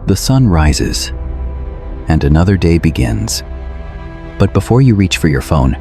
The sun rises, and another day begins. But before you reach for your phone,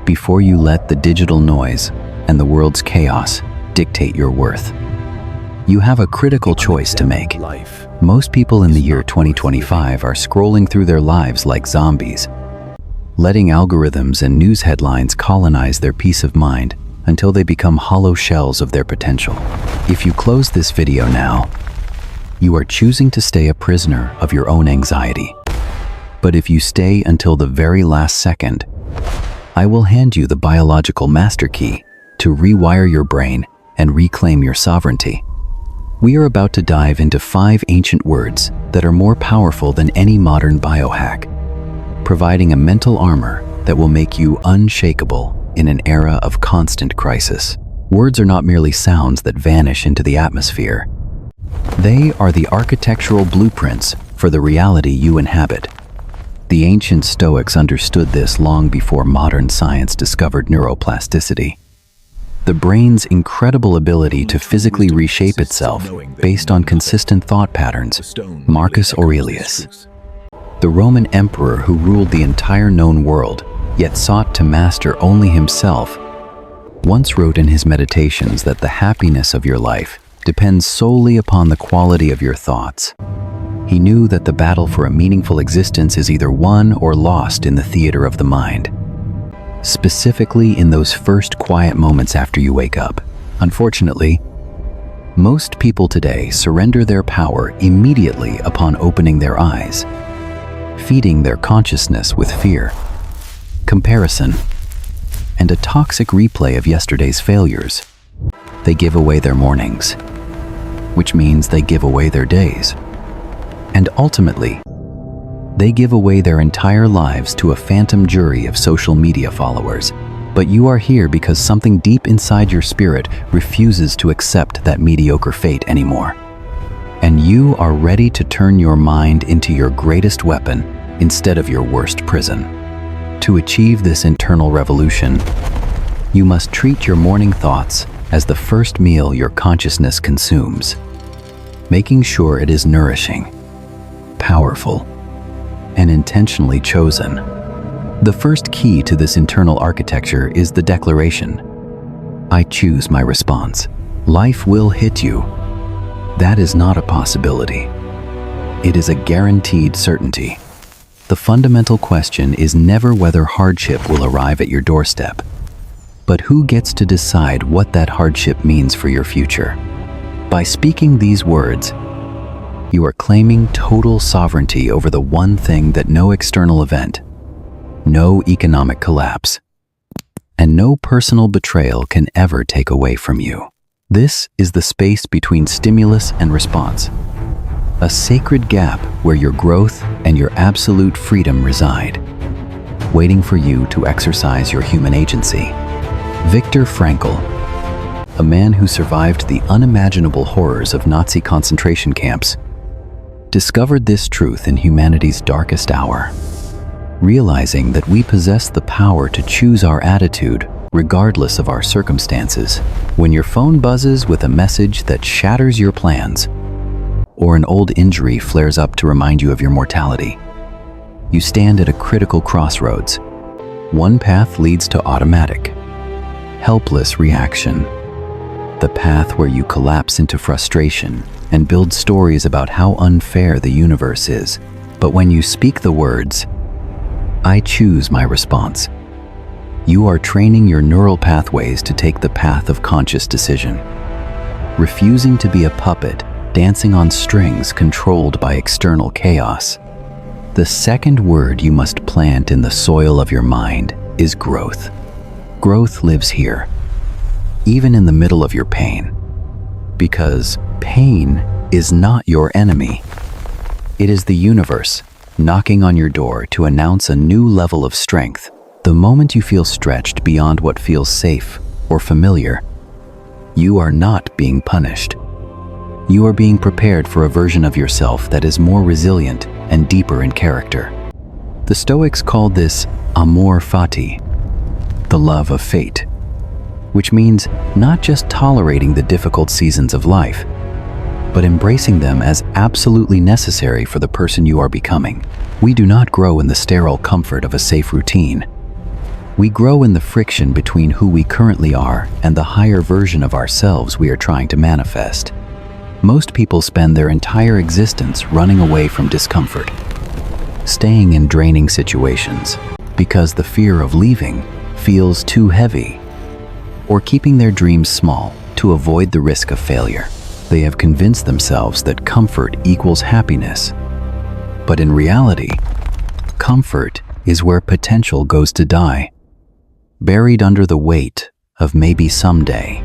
before you let the digital noise and the world's chaos dictate your worth, you have a critical choice to make. Most people in the year 2025 are scrolling through their lives like zombies, letting algorithms and news headlines colonize their peace of mind until they become hollow shells of their potential. If you close this video now, you are choosing to stay a prisoner of your own anxiety. But if you stay until the very last second, I will hand you the biological master key to rewire your brain and reclaim your sovereignty. We are about to dive into 5 ancient words that are more powerful than any modern biohack, providing a mental armor that will make you unshakable in an era of constant crisis. Words are not merely sounds that vanish into the atmosphere. They are the architectural blueprints for the reality you inhabit. The ancient Stoics understood this long before modern science discovered neuroplasticity, the brain's incredible ability to physically reshape itself based on consistent thought patterns. Marcus Aurelius, the Roman emperor who ruled the entire known world, yet sought to master only himself, once wrote in his meditations that the happiness of your life depends solely upon the quality of your thoughts. He knew that the battle for a meaningful existence is either won or lost in the theater of the mind, specifically in those first quiet moments after you wake up. Unfortunately, most people today surrender their power immediately upon opening their eyes, feeding their consciousness with fear, comparison, and a toxic replay of yesterday's failures. They give away their mornings, which means they give away their days. And ultimately, they give away their entire lives to a phantom jury of social media followers. But you are here because something deep inside your spirit refuses to accept that mediocre fate anymore. And you are ready to turn your mind into your greatest weapon instead of your worst prison. To achieve this internal revolution, you must treat your morning thoughts as the first meal your consciousness consumes, making sure it is nourishing, powerful, and intentionally chosen. The first key to this internal architecture is the declaration, I choose my response. Life will hit you. That is not a possibility. It is a guaranteed certainty. The fundamental question is never whether hardship will arrive at your doorstep, but who gets to decide what that hardship means for your future. By speaking these words, you are claiming total sovereignty over the one thing that no external event, no economic collapse, and no personal betrayal can ever take away from you. This is the space between stimulus and response, a sacred gap where your growth and your absolute freedom reside, waiting for you to exercise your human agency. Viktor Frankl, a man who survived the unimaginable horrors of Nazi concentration camps, discovered this truth in humanity's darkest hour, realizing that we possess the power to choose our attitude regardless of our circumstances. When your phone buzzes with a message that shatters your plans, or an old injury flares up to remind you of your mortality, you stand at a critical crossroads. One path leads to automatic, helpless reaction, the path where you collapse into frustration and build stories about how unfair the universe is. But when you speak the words, I choose my response, you are training your neural pathways to take the path of conscious decision, refusing to be a puppet dancing on strings controlled by external chaos. The second word you must plant in the soil of your mind is growth. Growth lives here, even in the middle of your pain, because pain is not your enemy. It is the universe knocking on your door to announce a new level of strength. The moment you feel stretched beyond what feels safe or familiar, you are not being punished. You are being prepared for a version of yourself that is more resilient and deeper in character. The Stoics called this amor fati, the love of fate, which means not just tolerating the difficult seasons of life, but embracing them as absolutely necessary for the person you are becoming. We do not grow in the sterile comfort of a safe routine. We grow in the friction between who we currently are and the higher version of ourselves we are trying to manifest. Most people spend their entire existence running away from discomfort, staying in draining situations because the fear of leaving feels too heavy, or keeping their dreams small to avoid the risk of failure. They have convinced themselves that comfort equals happiness. But in reality, comfort is where potential goes to die, buried under the weight of maybe someday.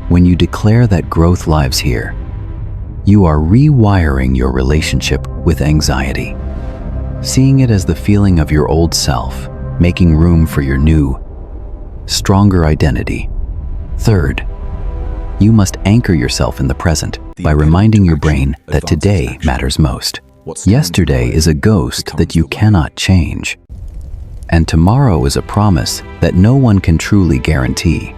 When you declare that growth lives here, you are rewiring your relationship with anxiety, seeing it as the feeling of your old self, making room for your new, stronger identity. Third, you must anchor yourself in the present by reminding your brain that today matters most. Yesterday is a ghost that you cannot change, and tomorrow is a promise that no one can truly guarantee.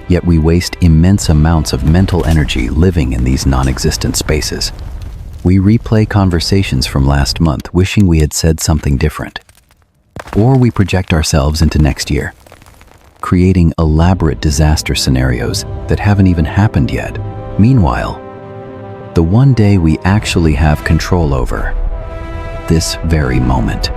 Yet we waste immense amounts of mental energy living in these non-existent spaces. We replay conversations from last month wishing we had said something different. Or we project ourselves into next year, creating elaborate disaster scenarios that haven't even happened yet. Meanwhile, the one day we actually have control over, this very moment,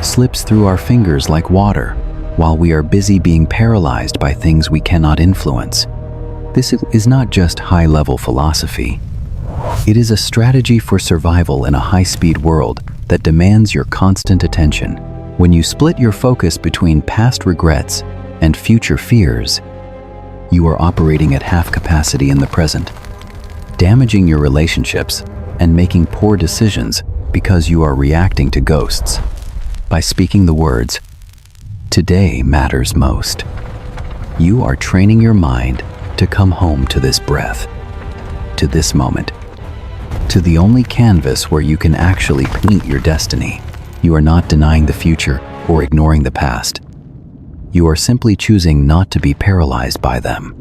slips through our fingers like water while we are busy being paralyzed by things we cannot influence. This is not just high-level philosophy. It is a strategy for survival in a high-speed world that demands your constant attention. When you split your focus between past regrets and future fears, you are operating at half capacity in the present, damaging your relationships and making poor decisions because you are reacting to ghosts. By speaking the words, "Today matters most," you are training your mind to come home to this breath, to this moment, to the only canvas where you can actually paint your destiny. You are not denying the future or ignoring the past. You are simply choosing not to be paralyzed by them,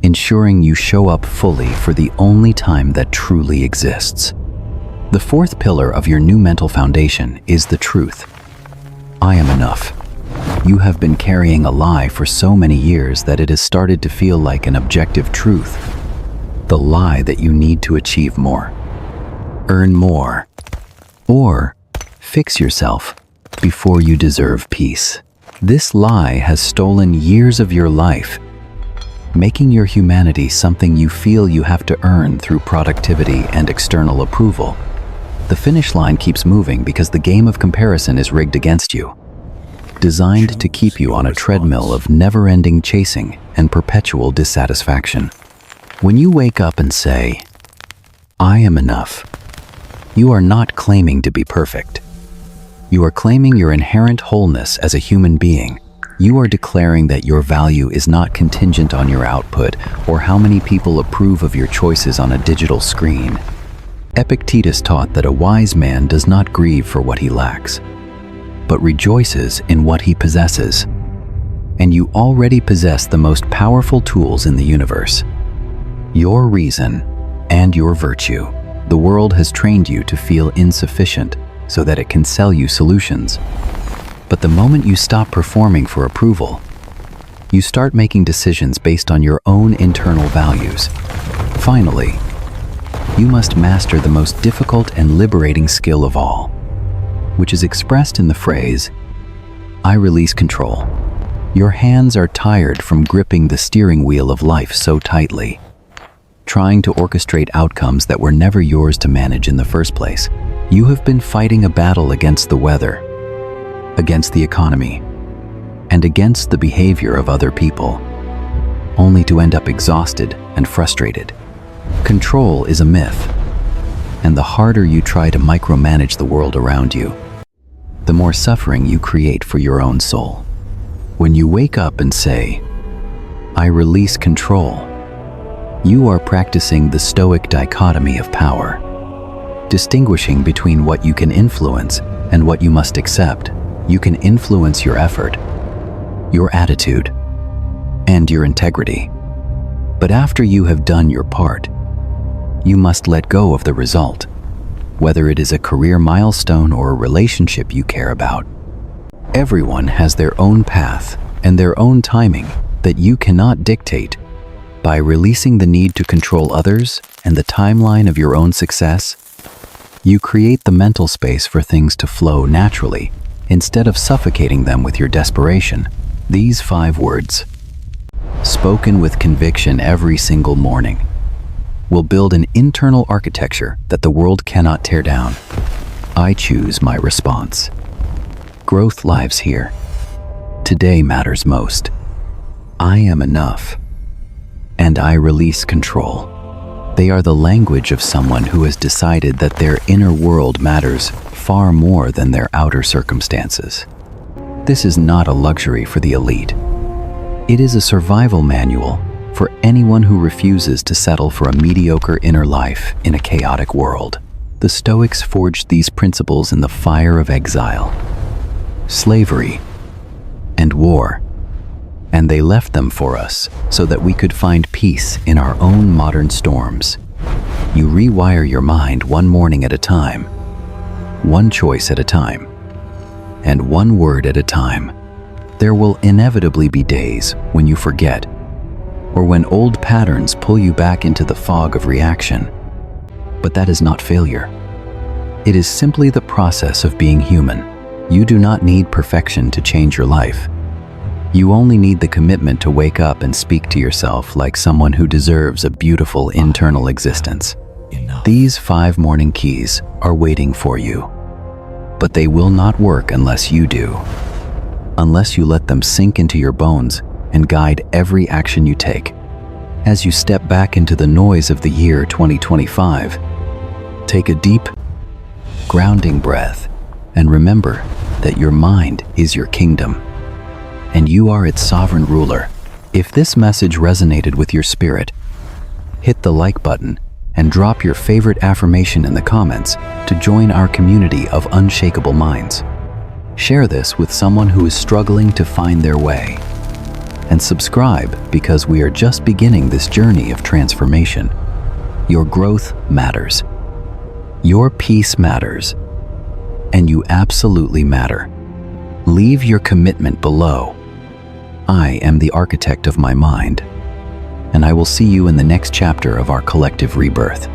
ensuring you show up fully for the only time that truly exists. The fourth pillar of your new mental foundation is the truth. I am enough. You have been carrying a lie for so many years that it has started to feel like an objective truth. The lie that you need to achieve more, earn more, or fix yourself before you deserve peace. This lie has stolen years of your life, making your humanity something you feel you have to earn through productivity and external approval. The finish line keeps moving because the game of comparison is rigged against you, designed to keep you on a treadmill of never-ending chasing and perpetual dissatisfaction. When you wake up and say, "I am enough," you are not claiming to be perfect. You are claiming your inherent wholeness as a human being. You are declaring that your value is not contingent on your output or how many people approve of your choices on a digital screen. Epictetus taught that a wise man does not grieve for what he lacks, but rejoices in what he possesses. And you already possess the most powerful tools in the universe: your reason and your virtue. The world has trained you to feel insufficient so that it can sell you solutions. But the moment you stop performing for approval, you start making decisions based on your own internal values. Finally, you must master the most difficult and liberating skill of all, which is expressed in the phrase, "I release control." Your hands are tired from gripping the steering wheel of life so tightly, trying to orchestrate outcomes that were never yours to manage in the first place. You have been fighting a battle against the weather, against the economy, and against the behavior of other people, only to end up exhausted and frustrated. Control is a myth, and the harder you try to micromanage the world around you, the more suffering you create for your own soul. When you wake up and say, "I release control," you are practicing the Stoic dichotomy of power, distinguishing between what you can influence and what you must accept. You can influence your effort, your attitude, and your integrity. But after you have done your part, you must let go of the result, whether it is a career milestone or a relationship you care about. Everyone has their own path and their own timing that you cannot dictate. By releasing the need to control others and the timeline of your own success, you create the mental space for things to flow naturally instead of suffocating them with your desperation. These 5 words, spoken with conviction every single morning, will build an internal architecture that the world cannot tear down. I choose my response. Growth lives here. Today matters most. I am enough. And I release control. They are the language of someone who has decided that their inner world matters far more than their outer circumstances. This is not a luxury for the elite. It is a survival manual for anyone who refuses to settle for a mediocre inner life in a chaotic world. The Stoics forged these principles in the fire of exile, slavery, and war, and they left them for us so that we could find peace in our own modern storms. You rewire your mind one morning at a time, one choice at a time, and one word at a time. There will inevitably be days when you forget, or when old patterns pull you back into the fog of reaction. But that is not failure. It is simply the process of being human. You do not need perfection to change your life. You only need the commitment to wake up and speak to yourself like someone who deserves a beautiful internal existence. These 5 morning keys are waiting for you, but they will not work unless you do. Unless you let them sink into your bones and guide every action you take. As you step back into the noise of the year 2025, take a deep, grounding breath and remember that your mind is your kingdom, and you are its sovereign ruler. If this message resonated with your spirit, hit the like button and drop your favorite affirmation in the comments to join our community of unshakable minds. Share this with someone who is struggling to find their way. And subscribe because we are just beginning this journey of transformation. Your growth matters. Your peace matters. And you absolutely matter. Leave your commitment below. I am the architect of my mind, and I will see you in the next chapter of our collective rebirth.